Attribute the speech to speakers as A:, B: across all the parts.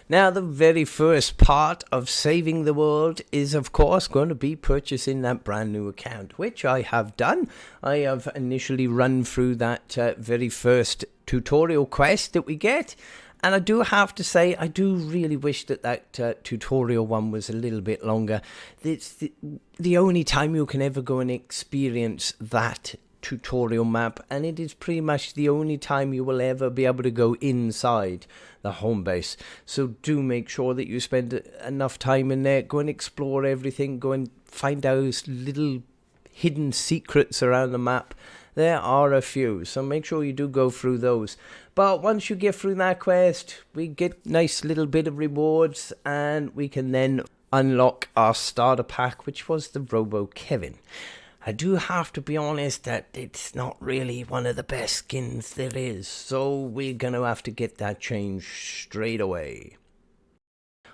A: Now, the very first part of saving the world is, of course, going to be purchasing that brand new account, which I have done. I have initially run through that very first tutorial quest that we get. And I do have to say, I do really wish that tutorial one was a little bit longer. It's the only time you can ever go and experience that tutorial map, and it is pretty much the only time you will ever be able to go inside the home base. So do make sure that you spend enough time in there. Go and explore everything. Go and find those little hidden secrets around the map. There are a few, so make sure you do go through those. But once you get through that quest, we get nice little bit of rewards, and we can then unlock our starter pack, which was the Robo Kevin. I do have to be honest that it's not really one of the best skins there is, so we're going to have to get that changed straight away.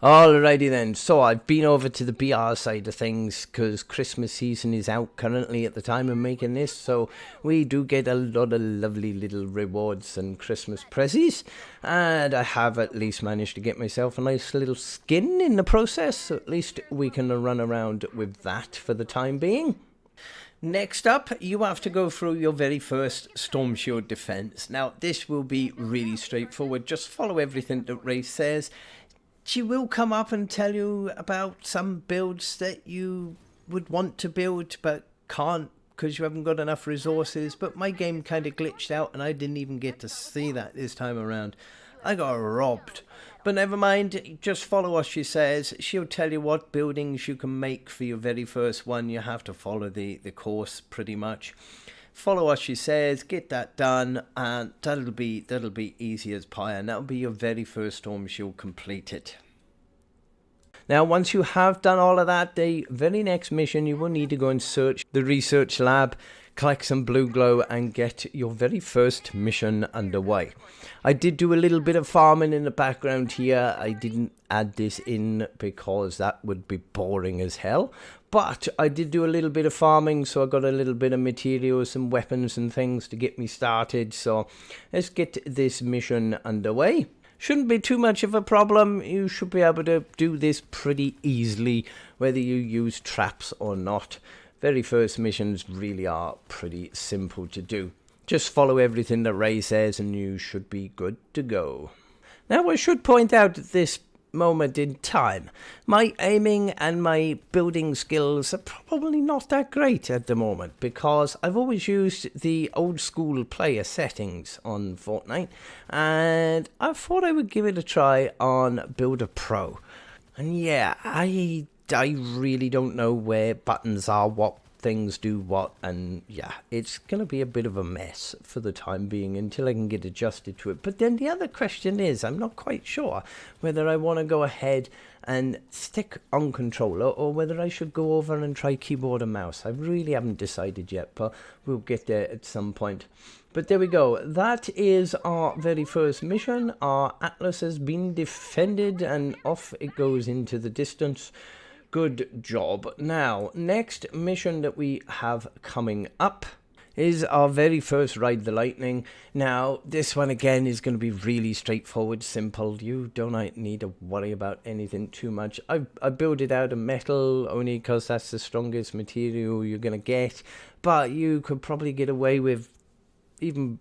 A: Alrighty then, so I've been over to the BR side of things because Christmas season is out currently at the time of making this, so we do get a lot of lovely little rewards and Christmas prezzies, and I have at least managed to get myself a nice little skin in the process, so at least we can run around with that for the time being. Next up, you have to go through your very first Storm Shield defense. Now, this will be really straightforward. Just follow everything that Ray says. She will come up and tell you about some builds that you would want to build but can't because you haven't got enough resources. But my game kind of glitched out and I didn't even get to see that this time around. I got robbed. But never mind, just follow what she says. She'll tell you what buildings you can make for your very first one. You have to follow the course pretty much. Follow what she says, get that done, and that'll be easy as pie, and that'll be your very first Storm Shield completed. Now, once you have done all of that, the very next mission, you will need to go and search the research lab, collect some blue glow, and get your very first mission underway. I did do a little bit of farming in the background here. I didn't add this in because that would be boring as hell. But I did do a little bit of farming, so I got a little bit of materials and weapons and things to get me started. So let's get this mission underway. Shouldn't be too much of a problem. You should be able to do this pretty easily, whether you use traps or not. Very first missions really are pretty simple to do. Just follow everything that Ray says and you should be good to go. Now, I should point out at this moment in time, my aiming and my building skills are probably not that great at the moment because I've always used the old school player settings on Fortnite, and I thought I would give it a try on Builder Pro. And yeah, I really don't know where buttons are, what things do what, and yeah, it's gonna be a bit of a mess for the time being until I can get adjusted to it. But then the other question is, I'm not quite sure whether I want to go ahead and stick on controller or whether I should go over and try keyboard and mouse. I really haven't decided yet, but we'll get there at some point. But there we go. That is our very first mission. Our Atlas has been defended and off it goes into the distance. Good job. Now, next mission that we have coming up is our very first Ride the Lightning. Now, this one again is going to be really straightforward, simple. You don't need to worry about anything too much. I built it out of metal only because that's the strongest material you're going to get. But you could probably get away with even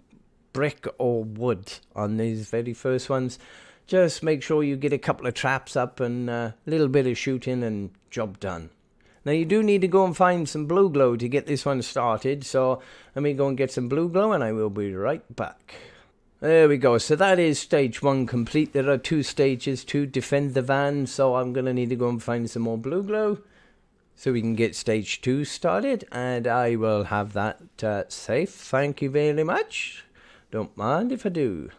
A: brick or wood on these very first ones. Just make sure you get a couple of traps up and a little bit of shooting and job done. Now you do need to go and find some blue glow to get this one started. So let me go and get some blue glow and I will be right back. There we go. So that is stage 1 complete. There are 2 stages to defend the van. So I'm going to need to go and find some more blue glow so we can get stage 2 started. And I will have that safe. Thank you very much. Don't mind if I do.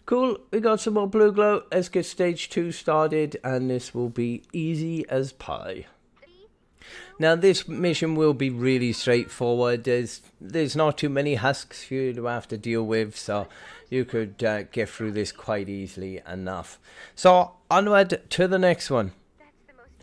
A: Cool, we got some more blue glow. Let's get stage 2 started and this will be easy as pie. Now this mission will be really straightforward. There's not too many husks for you to have to deal with, so you could get through this quite easily enough. So onward to the next one.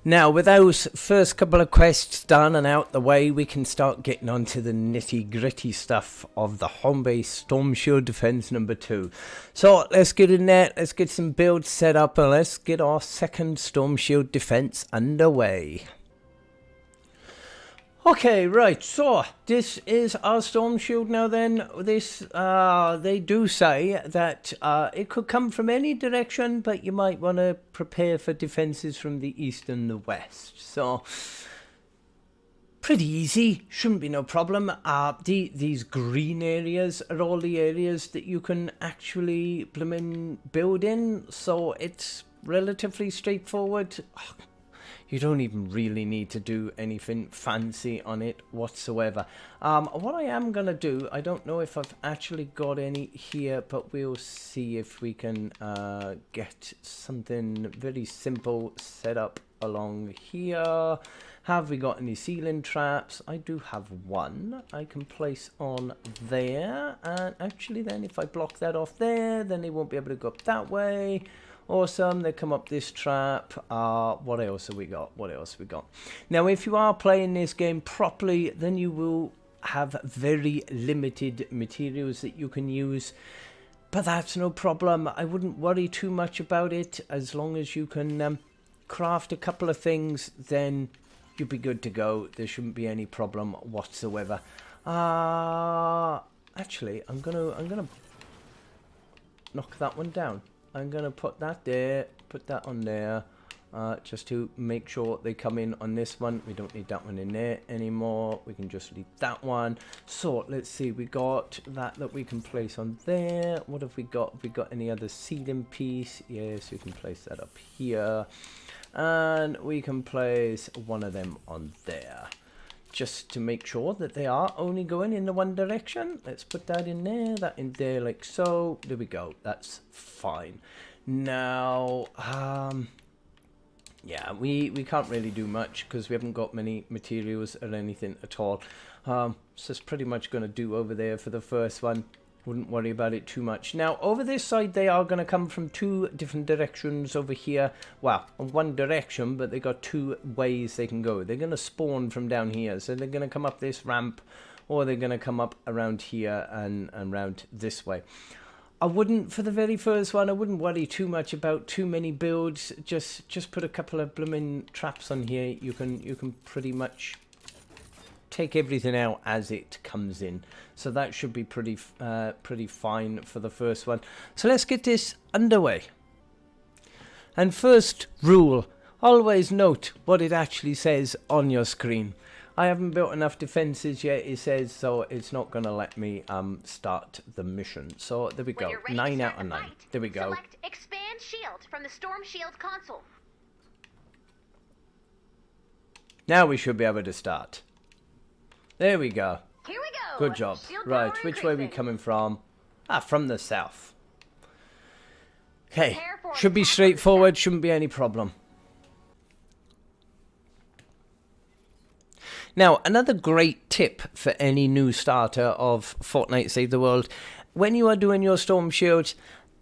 A: Now, with those first couple of quests done and out the way, we can start getting on to the nitty-gritty stuff of the home-based Storm Shield Defense number 2. So, let's get in there, let's get some builds set up, and let's get our second Storm Shield Defense underway. Okay, right, so this is our Storm Shield now then. This, they do say that it could come from any direction, but you might want to prepare for defenses from the east and the west. So, pretty easy, shouldn't be no problem. These green areas are all the areas that you can actually build in, so it's relatively straightforward. You don't even really need to do anything fancy on it whatsoever. What I am going to do, I don't know if I've actually got any here, but we'll see if we can get something very simple set up along here. Have we got any ceiling traps? I do have one I can place on there. And actually then if I block that off there, then they won't be able to go up that way. Awesome, they come up this trap. What else have we got? What else have we got? Now, if you are playing this game properly, then you will have very limited materials that you can use. But that's no problem. I wouldn't worry too much about it. As long as you can craft a couple of things, then you'll be good to go. There shouldn't be any problem whatsoever. Actually, I'm gonna knock that one down. I'm going to put that there, put that on there, just to make sure they come in on this one. We don't need that one in there anymore. We can just leave that one. So, let's see. We got that we can place on there. What have we got? Have we got any other ceiling piece? Yes, we can place that up here. And we can place one of them on there, just to make sure that they are only going in the one direction. Let's put that in there, that in there, like so. There we go. That's fine. Now, yeah, we can't really do much because we haven't got many materials or anything at all. So it's pretty much going to do over there for the first one. Wouldn't worry about it too much. Now, over this side, they are going to come from two different directions over here. Well, one direction, but they got two ways they can go. They're going to spawn from down here. So they're going to come up this ramp, or they're going to come up around here and around this way. I wouldn't, for the very first one, I wouldn't worry too much about too many builds. Just put a couple of blooming traps on here. You can pretty much take everything out as it comes in, so that should be pretty fine for the first one. So let's get this underway. And first rule, always note what it actually says on your screen. I haven't built enough defenses yet, it says, so it's not going to let me start the mission. So there we go, 9 out of 9. There we go.
B: Select Expand Shield from the Storm Shield console.
A: Now we should be able to start. There we go.
B: Here we go.
A: Good job. Right, which way are we coming from? From the south. Okay, should be straightforward, shouldn't be any problem. Now, another great tip for any new starter of Fortnite Save the World: when you are doing your Storm Shields,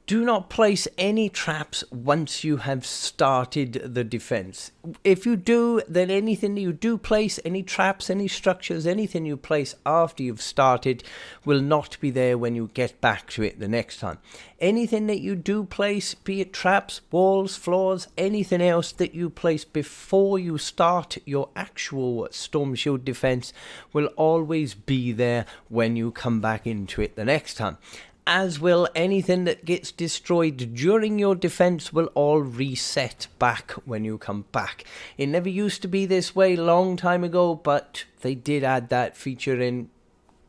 A: do not place any traps once you have started the defense. If you do, then anything you do place, any traps, any structures, anything you place after you've started will not be there when you get back to it the next time. Anything that you do place, be it traps, walls, floors, anything else that you place before you start your actual Storm Shield defense will always be there when you come back into it the next time. As will anything that gets destroyed during your defense will all reset back when you come back. It never used to be this way long time ago, but they did add that feature in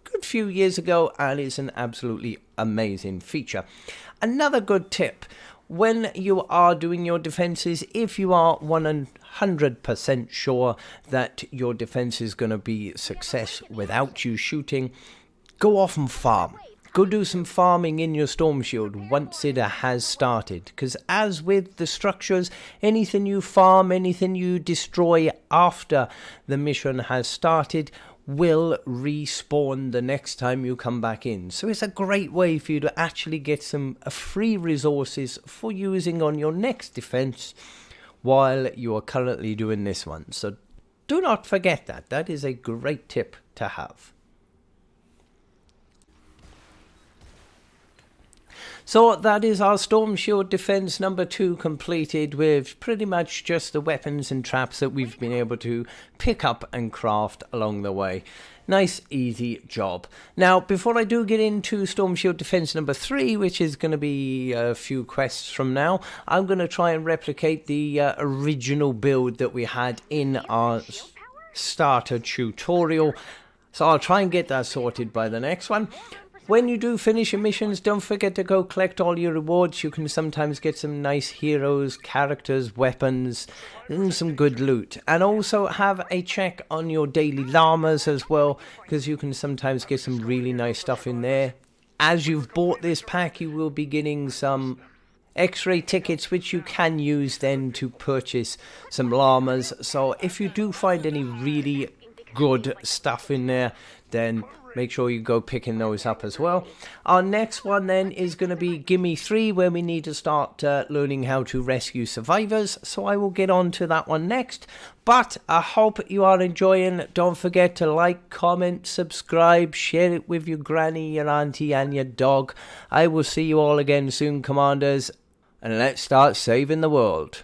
A: a good few years ago, and it's an absolutely amazing feature. Another good tip: when you are doing your defenses, if you are 100% sure that your defense is going to be a success without you shooting, go off and farm. Go do some farming in your Storm Shield once it has started, because as with the structures, anything you farm, anything you destroy after the mission has started will respawn the next time you come back in. So it's a great way for you to actually get some free resources for using on your next defense while you are currently doing this one. So do not forget that. That is a great tip to have. So that is our Storm Shield Defense number 2 completed, with pretty much just the weapons and traps that we've been able to pick up and craft along the way. Nice, easy job. Now, before I do get into Storm Shield Defense number 3, which is going to be a few quests from now, I'm going to try and replicate the original build that we had in our starter tutorial. So I'll try and get that sorted by the next one. When you do finish your missions, don't forget to go collect all your rewards. You can sometimes get some nice heroes, characters, weapons, and some good loot. And also have a check on your daily llamas as well, because you can sometimes get some really nice stuff in there. As you've bought this pack, you will be getting some X-ray tickets, which you can use then to purchase some llamas. So if you do find any really good stuff in there, then make sure you go picking those up as well. Our next one then is going to be Gimme 3, where we need to start learning how to rescue survivors. So I will get on to that one next. But I hope you are enjoying. Don't forget to like, comment, subscribe, share it with your granny, your auntie and your dog. I will see you all again soon, Commanders. And let's start saving the world.